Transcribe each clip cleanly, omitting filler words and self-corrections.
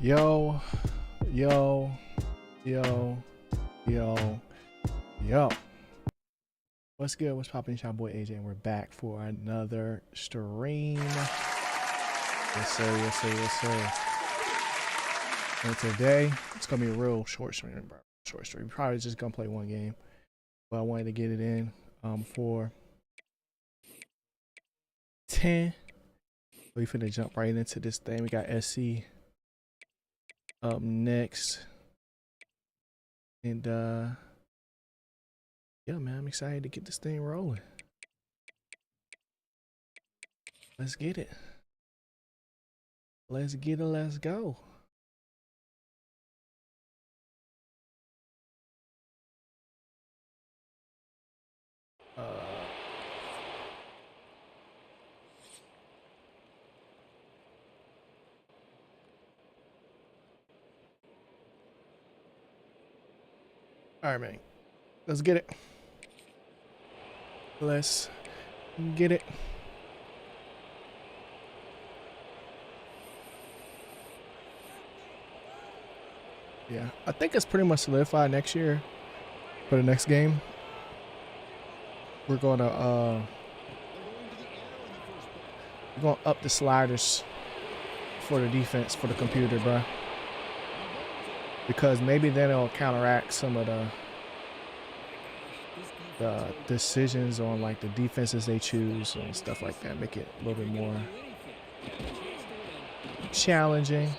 Yo, yo, yo, yo, yo. What's good? What's poppin'? It's your boy AJ, and we're back for another stream. Yes, sir. Yes, sir. Yes, sir. And today, it's gonna be a real short stream, bro. Short stream. Probably just gonna play one game, but I wanted to get it in for 10. We finna jump right into this thing. We got SC up next, and yeah, man, I'm excited to get this thing rolling. Let's get it. Let's get it. Let's go. All right, man. Let's get it. Let's get it. Yeah, I think it's pretty much solidified next year for the next game. We're gonna up the sliders for the defense for the computer, bro. Because maybe then it'll counteract some of the decisions on like the defenses they choose and stuff like that. Make it a little bit more challenging.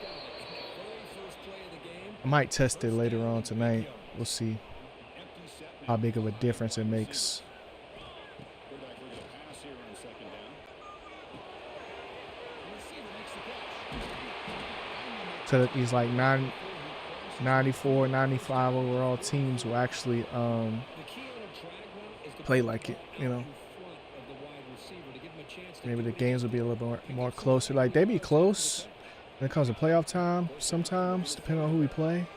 I might test it later on tonight. We'll see how big of a difference it makes. So these like 94, 95 overall teams will actually play like it, you know. Maybe the games will be a little bit more closer. Like they be close when it comes to playoff time sometimes, depending on who we play.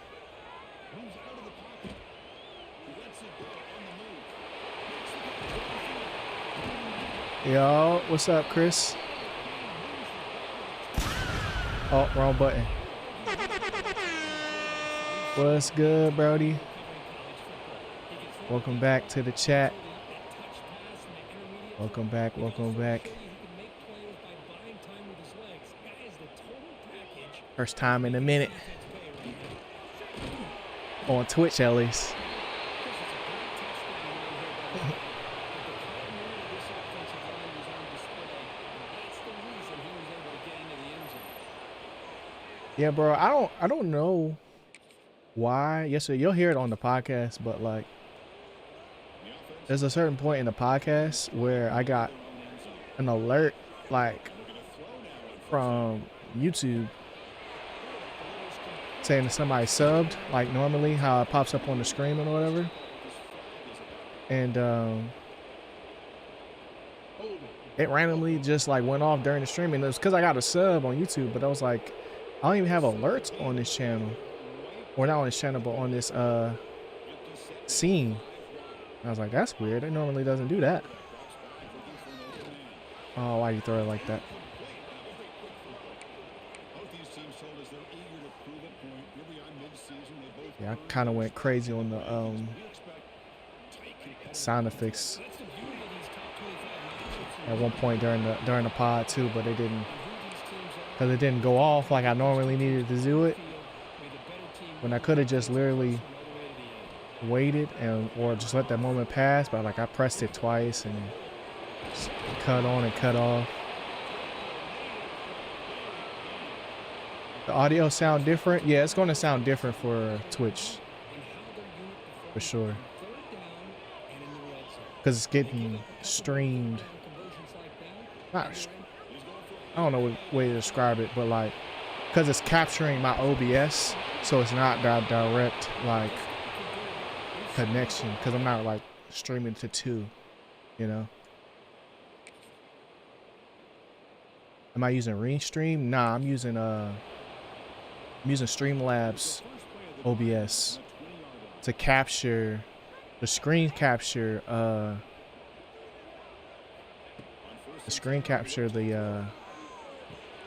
Yo, what's up, Chris? Oh, wrong button. What's good, Brody? Welcome back to the chat. Welcome back, welcome back. First time in a minute. On Twitch, at least. Yeah, bro, I don't know why. Yes, sir, you'll hear it on the podcast, but like there's a certain point in the podcast where I got an alert like from YouTube saying that somebody subbed, like normally how it pops up on the screen or whatever. And it randomly just like went off during the stream, and it was because I got a sub on YouTube, but I was like, I don't even have alerts on this channel. Or not on this channel, but on this scene. I was like, that's weird. It normally doesn't do that. Oh, why you throw it like that? Yeah, I kind of went crazy on the sound effects at one point during the pod too, but it didn't, because it didn't go off like I normally needed to do it. When I could have just literally waited or just let that moment pass, but like I pressed it twice and just cut on and cut off. The audio sound different? Yeah, it's going to sound different for Twitch for sure, because it's getting streamed. I don't know what way to describe it, but like because it's capturing my OBS, so it's not that direct like connection, because I'm not like streaming to two, you know. Am I using Restream? Nah, I'm using Streamlabs OBS to capture the screen capture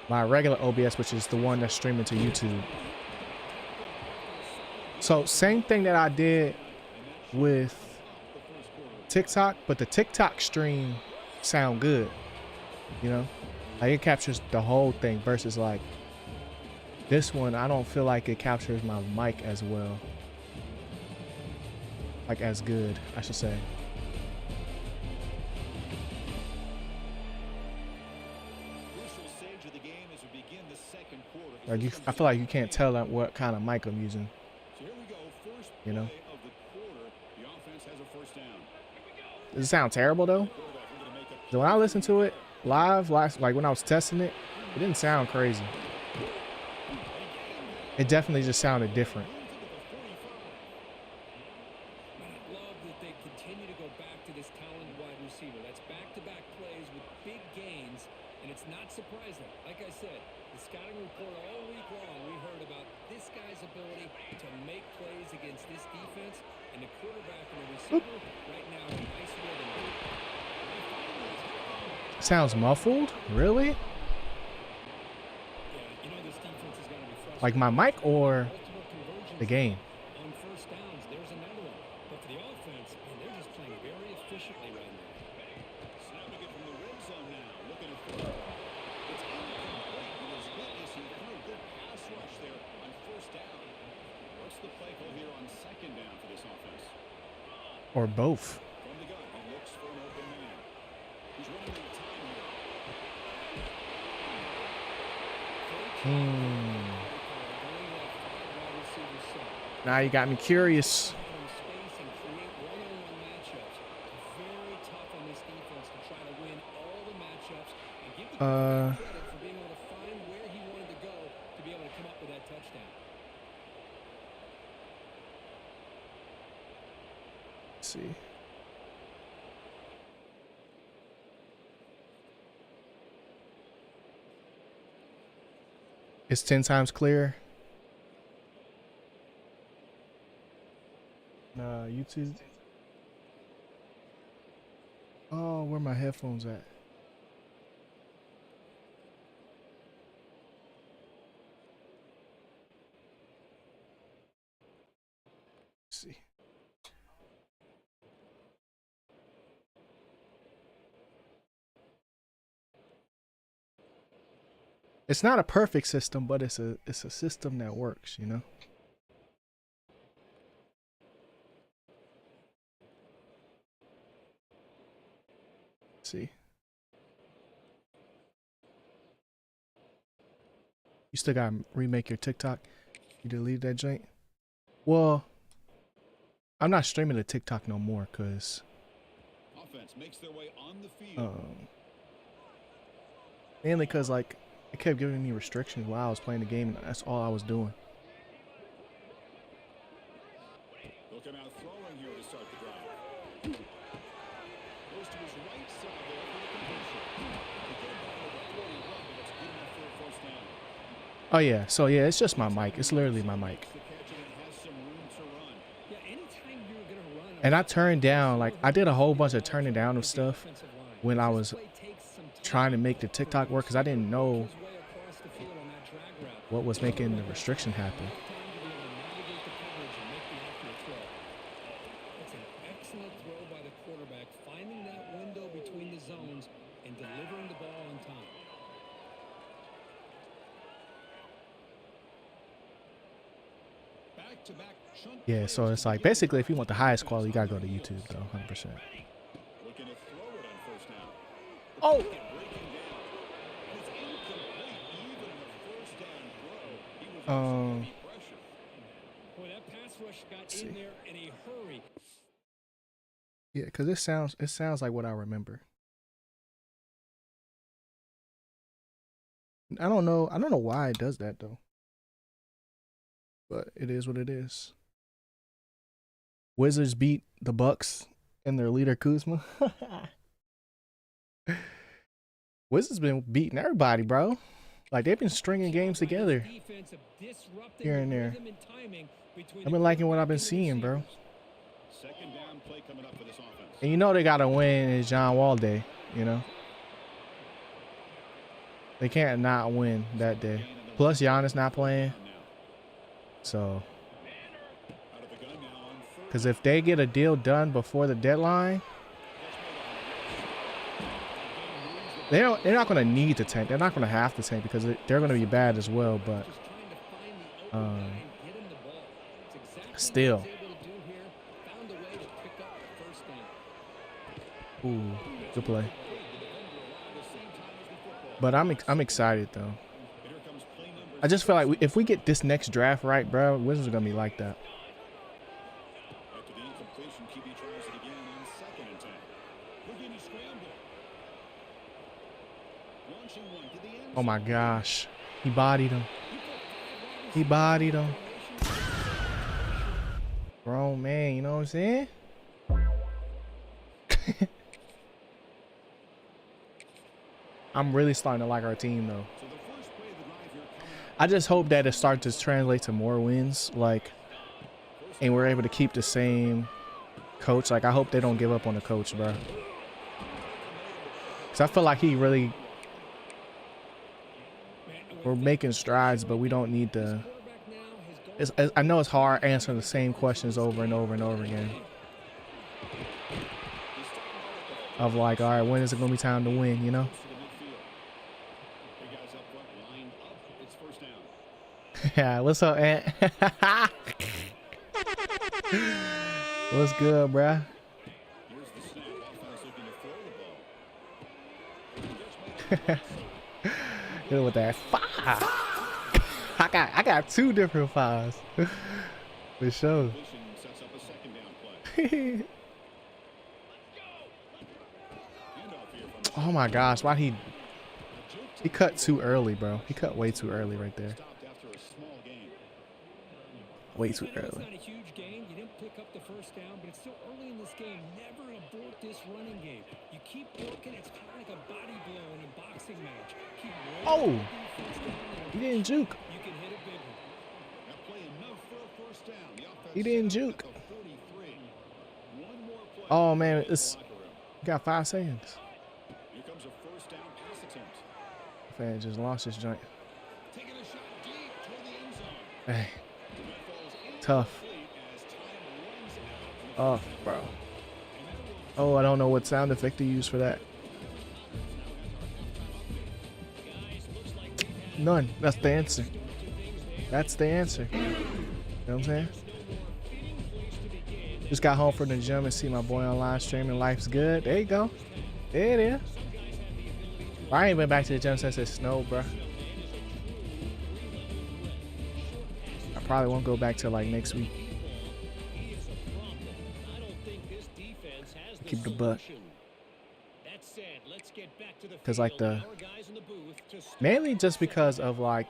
my regular OBS, which is the one that's streaming to YouTube. So same thing that I did with TikTok, but the TikTok stream sound good, you know? Like it captures the whole thing versus like this one, I don't feel like it captures my mic as well. Like as good, I should say. Like I feel like you can't tell what kind of mic I'm using. You know? Does it sound terrible though? So when I listened to it live, like when I was testing it, it didn't sound crazy. It definitely just sounded different. I love that they continue to go back to this talented wide receiver. That's back-to-back plays with big gains, and it's not surprising. Like I said, the scouting report all week long, we heard about this guy's ability to make plays against this defense, and the quarterback and the receiver right now in nice rhythm. Sounds muffled? Really? Like my mic or the game? On first downs, there's another one. But for the offense, man, they're just playing very efficiently right now. Snapping it from the red zone now. Looking at third. It's incomplete. He was witnessing through a good pass rush there on first down. What's the play call here on second down for this offense? Or both. From the gun, he looks for an open man. He's running out of time here. Now you got me curious. Let's see. It's 10 times clearer. YouTube. Oh, where my headphones at? Let's see. It's not a perfect system, but it's a system that works, you know? See, you still gotta remake your TikTok. You deleted that joint. Well, I'm not streaming to TikTok no more because mainly because like it kept giving me restrictions while I was playing the game, and that's all I was doing. Looking out throwing here to start the drive. Goes to his right side there for the completion. Again, down to the 41, but that's good enough for a first down. Oh yeah, so yeah, it's just my mic. It's literally my mic. And I turned down, like I did a whole bunch of turning down of stuff when I was trying to make the TikTok work because I didn't know what was making the restriction happen. It's an excellent throw by the quarterback, finding that window between the zones and delivering the ball on time. Yeah, so it's like basically if you want the highest quality, you gotta go to YouTube though, 100%. Oh! Yeah, because it sounds like what I remember. I don't know why it does that though. But it is what it is. Wizards beat the Bucks and their leader Kuzma. Wizards been beating everybody, bro. Like they've been stringing games together here and there. I've been liking what I've been seeing, bro. And you know they gotta win is John Wall Day, you know. They can't not win that day. Plus Giannis not playing. So Because if they get a deal done before the deadline, they're not going to need to tank. They're not going to have to tank because they're going to be bad as well. But still. Ooh, good play. But I'm excited though. I just feel like if we get this next draft right, bro, Wizards are gonna be like that. Oh my gosh, he bodied him. He bodied him. Grown man, you know what I'm saying? I'm really starting to like our team though. I just hope that it starts to translate to more wins, like, and we're able to keep the same coach. Like, I hope they don't give up on the coach, bro. Because I feel like he really, we're making strides, but we don't need to. I know it's hard answering the same questions over and over and over again. Of like, all right, when is it going to be time to win, you know? Yeah, what's up, Ant? What's good, bruh? Good with that 5. I got 2 different 5s. For sure. Oh my gosh, why he cut too early, bro. He cut way too early right there. Way too early. It's not a huge game. You didn't pick up the first down, but it's still early in this game. Never abort this running game. You keep working. It's kind of like a body blow in a boxing match. Keep oh, he didn't juke. You can hit a big one. He didn't juke. Oh man, it's you got 5 seconds. Here comes a first down pass attempt. Fan just lost his joint. Taking a shot deep toward the end zone. Hey. Tough. Oh, bro. Oh, I don't know what sound effect to use for that. None. That's the answer. That's the answer. You know what I'm saying? Just got home from the gym and see my boy on live streaming. Life's good. There you go. There it is. I ain't been back to the gym since it snowed, bro. I probably won't go back till like next week. Keep the butt. Cause like mainly just because of like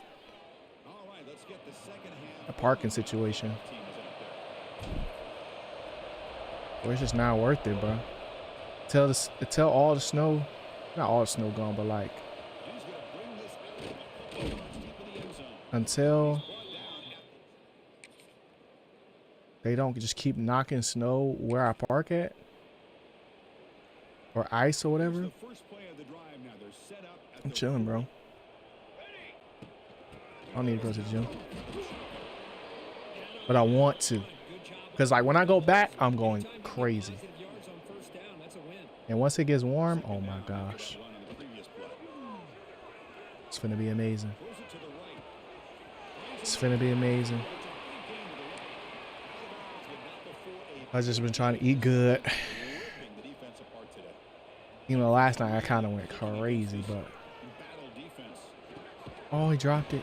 a parking situation. Where it's just not worth it, bro. Till all the snow, not all the snow gone, but like until they don't just keep knocking snow where I park at or ice or whatever. I'm chilling, bro. I don't need to go to the gym, but I want to. Because like when I go back, I'm going crazy. And once it gets warm, oh my gosh. It's finna be amazing. It's finna be amazing. I've just been trying to eat good. You know, last night I kind of went crazy, but... Oh, he dropped it.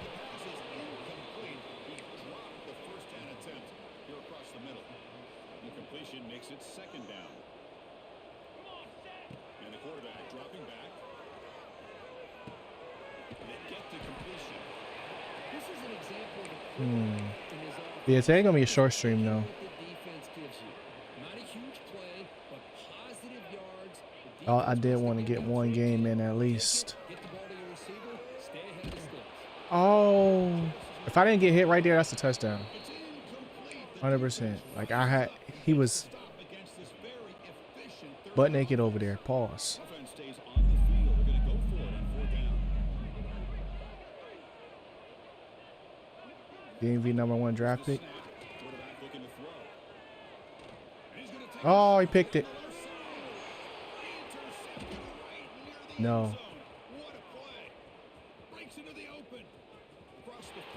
Makes it second down. And the quarterback dropping back. They get the completion. This is an example of yeah, today gonna be a short stream though. Oh, I did want to get one game in at least. Oh, if I didn't get hit right there, that's a touchdown. 100%. Like he was butt naked over there. Pause. DMV #1 draft pick. Oh, he picked it. No.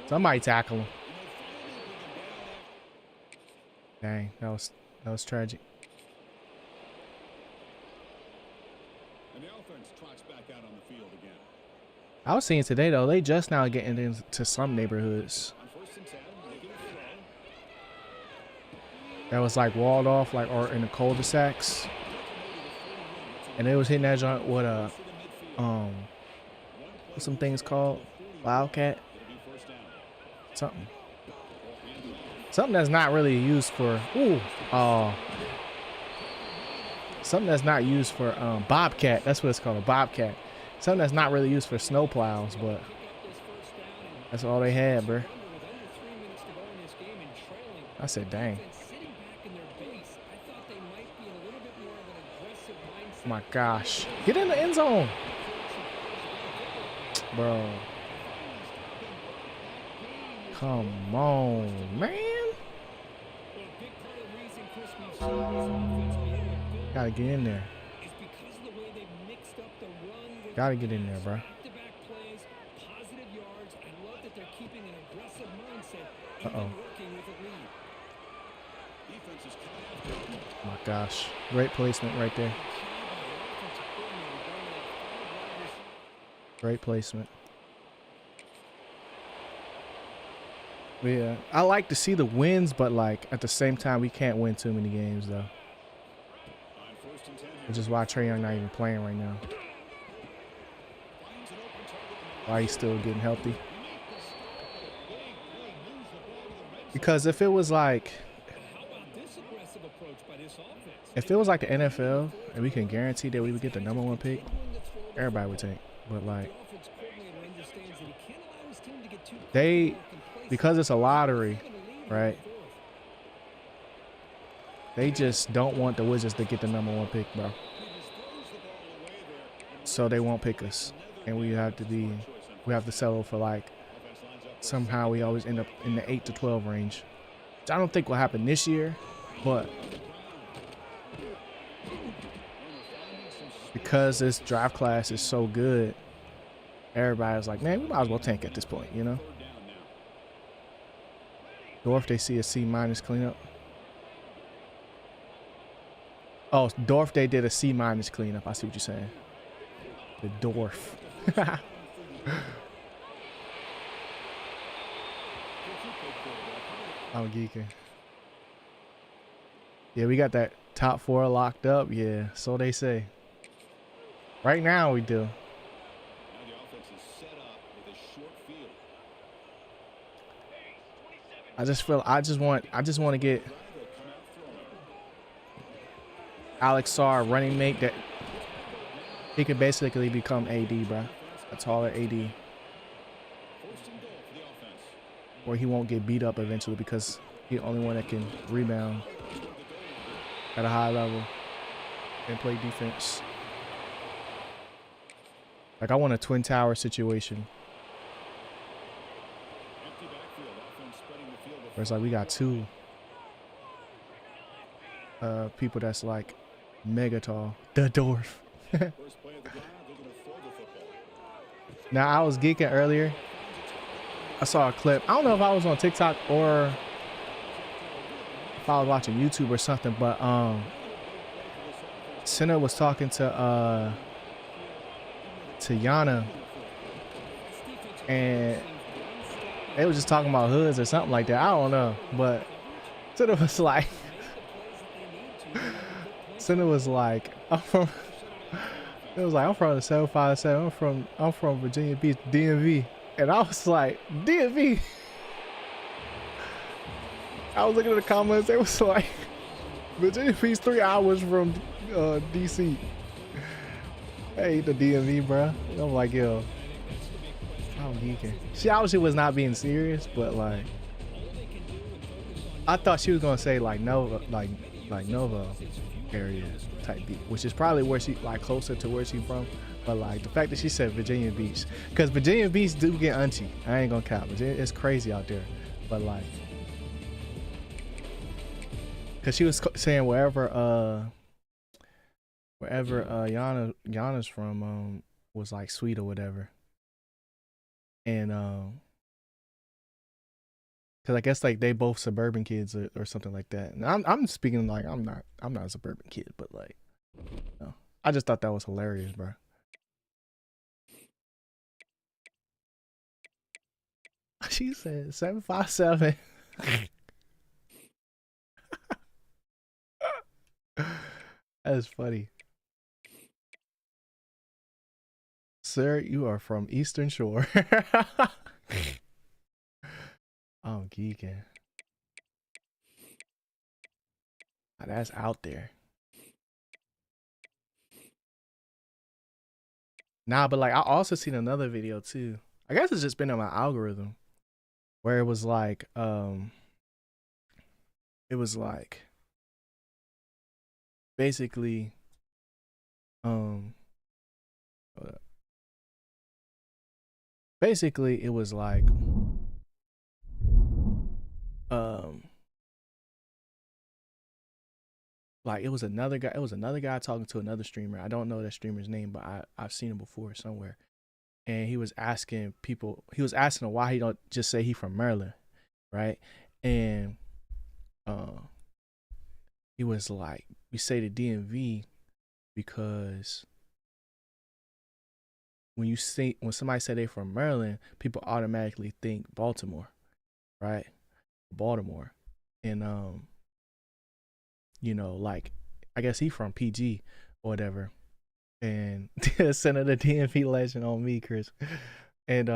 Somebody tackle him. Dang, that was tragic. And the offense trots back out on the field again. I was seeing today though, they just now getting into some neighborhoods. On 1st and 10, making a throw. That was like walled off, like or in the cul-de-sacs. And they was hitting that joint with a what's some things called? Wildcat? Something. Something that's not really used for something that's not used for bobcat. That's what it's called, a bobcat. Something that's not really used for snow plows, but that's all they had, bro. I said, dang. Oh my gosh. Get in the end zone. Bro. Come on, man. Gotta get in there. Gotta get in there, bro. Uh-oh. Oh my gosh. Great placement right there. Great placement. Yeah, I like to see the wins, but like at the same time, we can't win too many games though. Which is why Trae Young not even playing right now. Why he's still getting healthy. Because if it was like the NFL and we can guarantee that we would get the #1 pick, everybody would take. But like because it's a lottery, right? They just don't want the Wizards to get the #1 pick, bro. So they won't pick us. And we have to settle for like, somehow we always end up in the 8 to 12 range. Which I don't think will happen this year, but because this draft class is so good, everybody's like, man, we might as well tank at this point, you know? Dorf, they see a C- cleanup. Oh, Dorf, they did a C- cleanup. I see what you're saying. The Dorf. I'm geeking. Yeah, we got that top 4 locked up. Yeah, so they say. Right now we do. I just want to get Alex Sarr running mate that he could basically become AD, bro. A taller AD. Or he won't get beat up eventually because he's the only one that can rebound at a high level and play defense. Like I want a Twin Tower situation. Where it's like we got 2 people that's like mega tall. The Dorf. Now I was geeking earlier. I saw a clip. I don't know if I was on TikTok or if I was watching YouTube or something, but Senna was talking to Yana, and they was just talking about hoods or something like that. I don't know, but Senna was like, I'm from. It was like, I'm from the 757. I'm from Virginia Beach, DMV, and I was like, DMV. I was looking at the comments. They was like, Virginia Beach 3 hours from DC. I hate the DMV, bro. I'm like, yo, I'm geeking. She obviously was not being serious, but like, I thought she was gonna say like Nova, like Nova area type beat, which is probably where she like closer to where she from. But like the fact that she said Virginia Beach, because Virginia Beach do get unchy. I ain't gonna count. It's crazy out there, but like Cause she was saying wherever Yana's from was like sweet or whatever, and cause I guess like they both suburban kids or something like that. And I'm speaking like I'm not a suburban kid, but like no. I just thought that was hilarious, bro. She said 757. That's funny. Sir, you are from Eastern Shore. I'm geeking. That's out there. Nah, but like I also seen another video too. I guess it's just been on my algorithm where it was like basically um basically it was um like it was another guy talking to another streamer. I don't know that streamer's name, but I've seen him before somewhere. And he was asking him why he don't just say he from Maryland, right? And uh he was like, we say the DMV because when somebody say they from Maryland, people automatically think Baltimore, right? Baltimore. And like I guess he from PG or whatever. And Senator DMV legend on me, Chris. And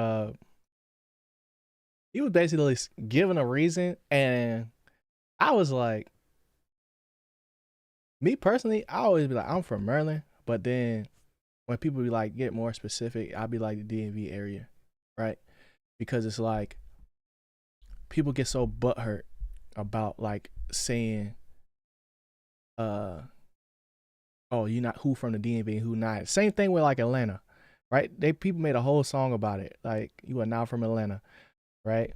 he was basically giving a reason, and I was like, me personally, I always be like, I'm from Maryland, but then when people be like get more specific, I'll be like the DMV area, right? Because it's like people get so butthurt about like saying, oh, you not who from the DMV and who not. Same thing with like Atlanta, right? People made a whole song about it, like you are not from Atlanta, right?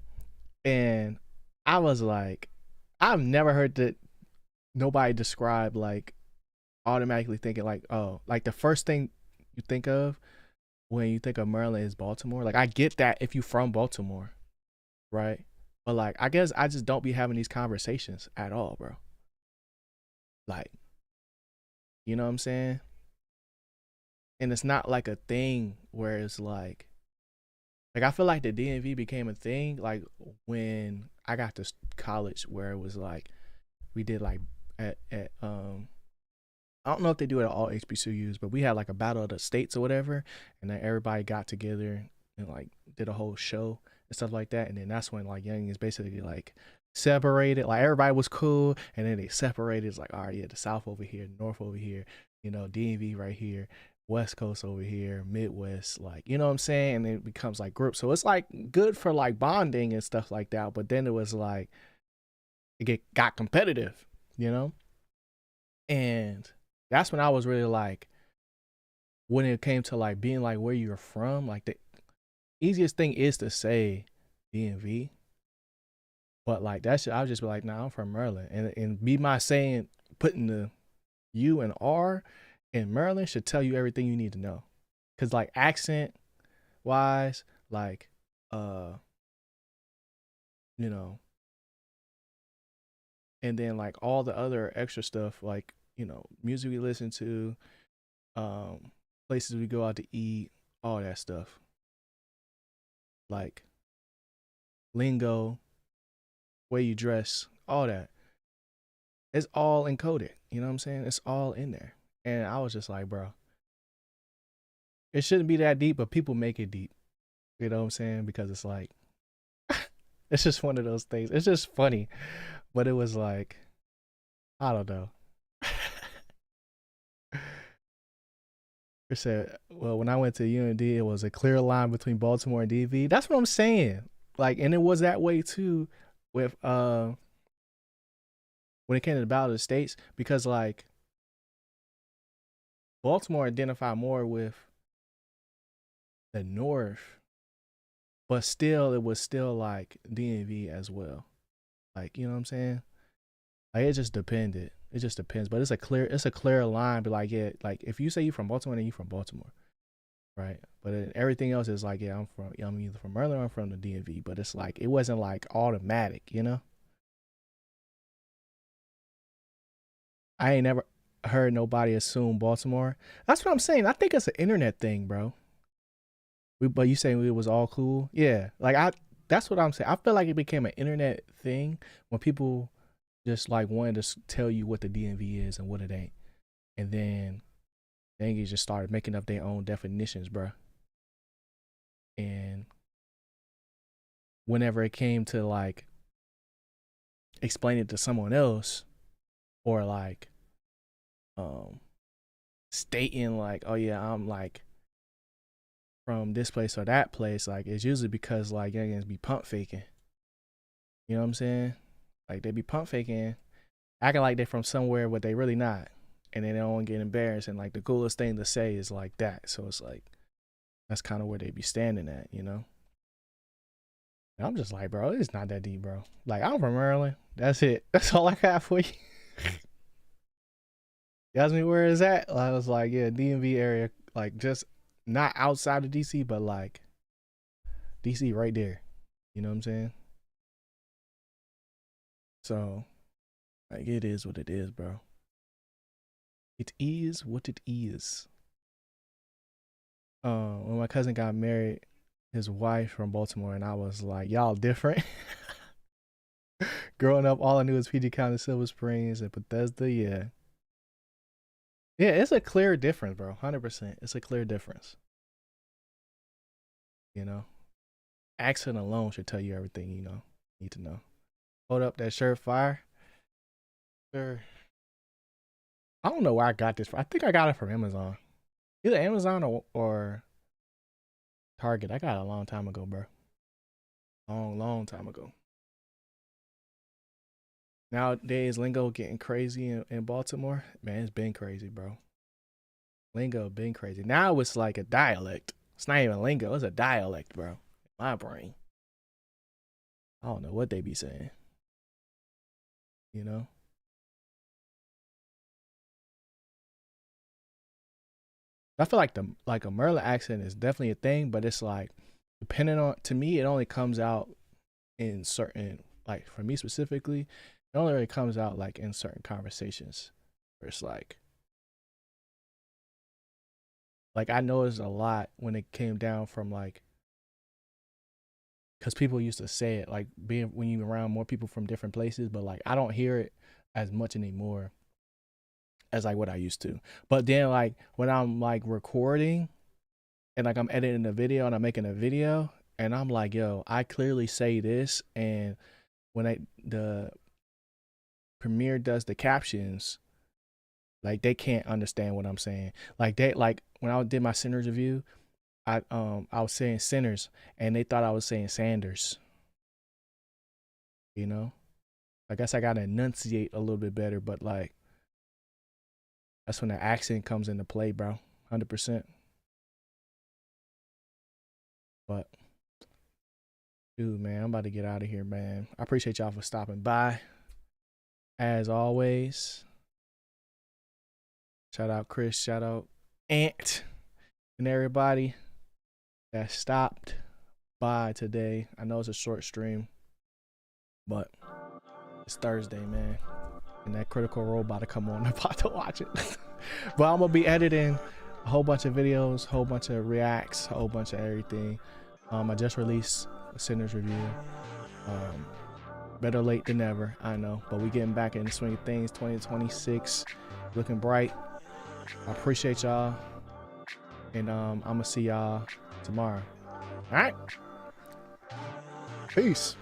And I was like, I've never heard that nobody describe like automatically thinking like, oh, like the first thing you think of when you think of Maryland is Baltimore. Like I get that if you from Baltimore, right? But like I guess I just don't be having these conversations at all, bro. Like, you know what I'm saying? And it's not like a thing where it's like I feel like the DMV became a thing like when I got to college where it was like we did like at I don't know if they do it at all HBCUs, but we had like a battle of the states or whatever, and then everybody got together and like did a whole show and stuff like that. And then that's when like Young is basically like separated. Like everybody was cool, and then they separated. It's like, all right, yeah, the South over here, North over here, DMV right here, West Coast over here, Midwest, like you know what I'm saying. And it becomes like groups, so it's like good for like bonding and stuff like that. But then it was like got competitive, you know, and that's when I was really like, when it came to like being like where you're from, like the easiest thing is to say DMV, but like that shit, I would just be like, nah, I'm from Maryland, and be my saying putting the U and R in Maryland should tell you everything you need to know, cause like accent wise, like you know, and then like all the other extra stuff, like music we listen to, places we go out to eat, all that stuff, like lingo, way you dress, all that. It's all encoded. You know what I'm saying? It's all in there. And I was just like, bro, it shouldn't be that deep, but people make it deep. You know what I'm saying? Because it's like, it's just one of those things. It's just funny. But it was like, I don't know. It said, well, when I went to UND, it was a clear line between Baltimore and DV. That's what I'm saying. Like, and it was that way too with when it came to the Battle of the States, because like Baltimore identified more with the North, but still it was still like DMV as well. Like, you know what I'm saying? Like it just depended. It just depends. But it's a clear line. But like, yeah, like if you say you from Baltimore, then you from Baltimore, right? But then everything else is like, yeah, I'm either from Maryland or I'm from the DMV. But it's like it wasn't like automatic, you know. I ain't never heard nobody assume Baltimore. That's what I'm saying. I think it's an internet thing, bro. But you saying it was all cool? Yeah. Like that's what I'm saying. I feel like it became an internet thing when people just like wanted to tell you what the DMV is and what it ain't, and then they just started making up their own definitions, bro. And whenever it came to like explain it to someone else, or like stating like, oh yeah, I'm like from this place or that place, like it's usually because like youngins be pump faking. You know what I'm saying? Like they be pump faking, acting like they're from somewhere but they really not. And then they don't get embarrassed, and like the coolest thing to say is like that. So it's like that's kind of where they be standing at, you know? And I'm just like, bro, it's not that deep, bro. Like I'm from Maryland. That's it. That's all I got for you. You asked me where is that? I was like, yeah, DMV area, like just not outside of DC, but like DC right there. You know what I'm saying? So like it is what it is, bro. It is what it is. When my cousin got married, his wife from Baltimore, and I was like, y'all different. Growing up, all I knew was PG County, Silver Springs, and Bethesda. Yeah. Yeah, it's a clear difference, bro. 100%. It's a clear difference. You know? Accent alone should tell you everything you need to know. Hold up, that shirt fire. Sure. I don't know where I got this from. I think I got it from Amazon. Either Amazon or Target. I got it a long time ago, bro. Long time ago. Nowadays, lingo getting crazy in Baltimore. Man, it's been crazy, bro. Lingo been crazy. Now it's like a dialect. It's not even lingo. It's a dialect, bro. My brain. I don't know what they be saying. You know? I feel like a Maryland accent is definitely a thing, but it's like depending on, to me, it only comes out in certain, like for me specifically, it only really comes out like in certain conversations where it's like I noticed a lot when it came down from like, because people used to say it like being when you around more people from different places, but like I don't hear it as much anymore as like what I used to. But then like when I'm like recording and like I'm editing a video and I'm making a video and I'm like, yo, I clearly say this, and when the Premiere does the captions, like they can't understand what I'm saying. Like when I did my Sinners review, I was saying Sinners and they thought I was saying Sanders. You know? I guess I gotta enunciate a little bit better, but like that's when the accent comes into play, bro. 100%. But dude, man, I'm about to get out of here, man. I appreciate y'all for stopping by. As always. Shout out Chris, shout out Ant, and everybody that stopped by today. I know it's a short stream, but it's Thursday, man. And that Critical Role about to come on. I'm about to watch it. But I'm going to be editing a whole bunch of videos, whole bunch of reacts, whole bunch of everything. I just released a Sinners review. Better late than never, I know. But we getting back in the swing of things. 2026 looking bright. I appreciate y'all. And I'm going to see y'all tomorrow. All right. Peace.